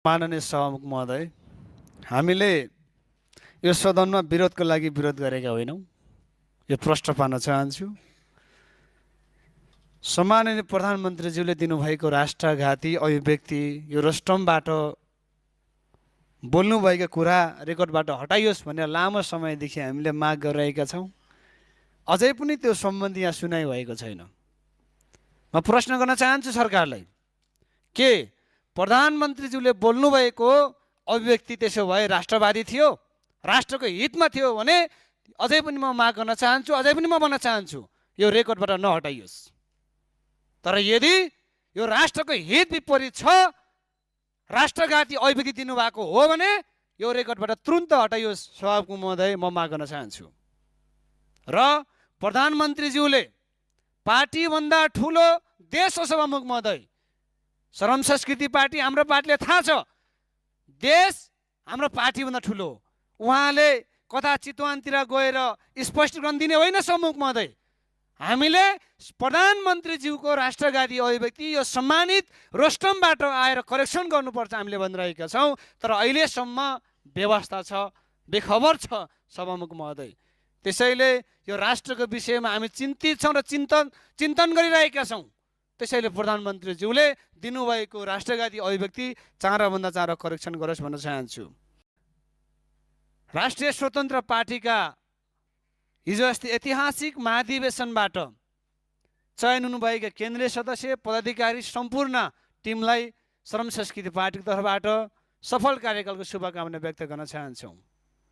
माननीय सभामुख महोदय, हामीले यो सदनमा विरोधको लागि विरोध गरेका होइनौँ। यो प्रश्न पार्न चाहन्छु। सम्माननीय प्रधानमन्त्रीज्यूले दिनुभएको राष्ट्रघाती अभिव्यक्ति, यो रोस्टमबाट बोल्नुभएका कुरा रेकर्डबाट हटाइयोस् भनेर लामो समयदेखि हामीले माग गरिरहेका छौँ। अझै पनि त्यो सम्बन्धी यहाँ सुनाइ भएको छैन। म प्रश्न गर्न चाहन्छु सरकारलाई, के प्रधानमन्त्रीज्यूले बोल्नुभएको अभिव्यक्ति त्यसो भए राष्ट्रवादी थियो, राष्ट्रको हितमा थियो भने अझै पनि म माग गर्न चाहन्छु, अझै पनि म भन्न चाहन्छु, यो रेकर्डबाट नहटाइयोस्। तर यदि यो राष्ट्रको हित विपरीत छ, राष्ट्रघाती अभिव्यक्ति दिनुभएको हो भने यो रेकर्डबाट तुरुन्त हटाइयोस्। सभामुख महोदय, म माग गर्न चाहन्छु। र प्रधानमन्त्रीज्यूले पार्टीभन्दा ठुलो देश हो सभामुख महोदय। श्रम संस्कृति पार्टी हाम्रो पार्टीले थाहा छ, देश हाम्रो पार्टीभन्दा ठुलो। उहाँले कता चितवनतिर गएर स्पष्टीकरण दिने होइन सभामुख महोदय। हामीले प्रधानमन्त्रीज्यूको राष्ट्रघाती अभिव्यक्ति यो सम्मानित रोस्टमबाट आएर करेक्सन गर्नुपर्छ हामीले भनिरहेका छौँ। तर अहिलेसम्म व्यवस्था छ, बेखबर छ सभामुख महोदय। त्यसैले यो राष्ट्रको विषयमा हामी चिन्तित छौँ र चिन्तन गरिरहेका छौँ। त्यसैले प्रधानमन्त्रीज्यूले दिनुभएको राष्ट्रघाती अभिव्यक्ति चाँडोभन्दा चाँडो करेक्सन गरोस् भन्न चाहन्छु। राष्ट्रिय स्वतन्त्र पार्टीका हिजो अस्ति ऐतिहासिक महाधिवेशनबाट चयन हुनुभएका केन्द्रीय सदस्य, पदाधिकारी, सम्पूर्ण टिमलाई श्रम संस्कृति पार्टीको तर्फबाट सफल कार्यकालको शुभकामना व्यक्त गर्न चाहन्छौँ।